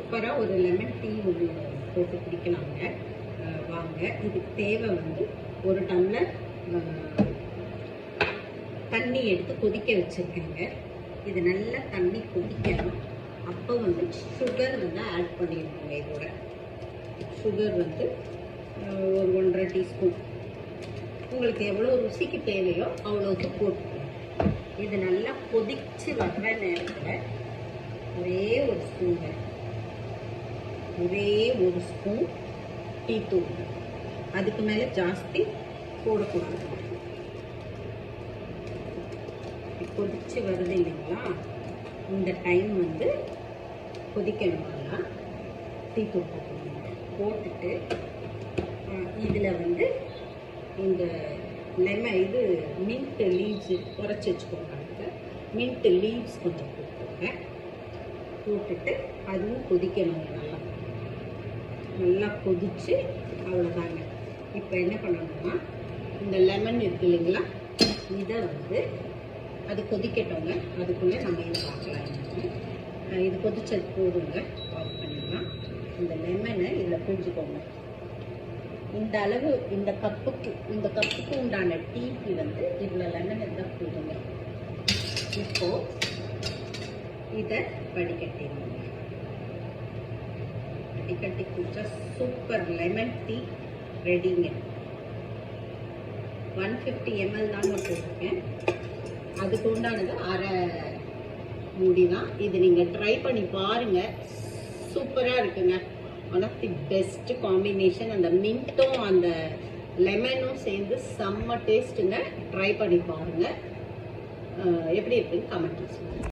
சூப்பராக ஒரு lemon tea ஒன்று போட்டு குடிக்கலாங்க. வாங்க. இதுக்கு தேவை வந்து 1 டம்ளர் தண்ணி எடுத்து கொதிக்க வச்சுருக்கேங்க. இது நல்லா தண்ணி கொதிக்கணும். அப்போ வந்து சுகர் வந்து ஆட் பண்ணிடுவோங்க. இதோட சுகர் வந்து ஒரு 1.5 டீஸ்பூன், உங்களுக்கு எவ்வளோ ருசிக்கு தேவையோ அவ்வளோக்கு போட்டுக்கணும். இது நல்லா கொதித்து வர்ற நேரத்தில் ஒரே ஒரு ஸ்பூன் டீ தூள், அதுக்கு மேலே ஜாஸ்தி போடக்கூடாது. கொதிச்சு வருது இல்லைங்களா, இந்த டைம் வந்து கொதிக்கணும்னா டீ தூள் போட்டுட்டு இதில் வந்து இந்த மின்ட் லீவ்ஸ் உரைச்சி வச்சுக்கோங்க. மின்ட் லீவ்ஸ் கொஞ்சம் போட்டுட்டு அதுவும் கொதிக்கணுங்க. நல்லா கொதிச்சு அவ்வளோதாங்க. இப்போ என்ன பண்ணணும்னா இந்த லெமன் இருக்கு இல்லைங்களா, இதை வந்து அது கொதிக்கட்டோங்க. அதுக்குள்ளே நம்ம இதை பார்க்கலாம். இது கொதிச்சது போதுங்க, ஆஃப் பண்ணிடலாம். இந்த லெமனை இதில் புரிஞ்சுக்கோங்க. இந்த அளவு இந்த கப்புக்கு உண்டான டீக்கு வந்து இவ்வளோ லெமன் இருந்தால் போதுங்க. இப்போது இதை வடிகட்டிடுங்க. வடிகட்டி குடிச்சா சூப்பர் லெமன் டீ ரெடிங்க. 150 ml தாங்க போட்டிருக்கேன். அதுக்கு உண்டானது அரை மூடி தான். இது நீங்கள் ட்ரை பண்ணி பாருங்கள், சூப்பராக இருக்குங்க. One of the best combination. அந்த மின்ட்டும் அந்த லெமனும் சேர்ந்து செம்ம டேஸ்ட்டுங்க. ட்ரை பண்ணி பாருங்கள். எப்படி இருக்குன்னு கமெண்ட் சொல்லுங்கள்.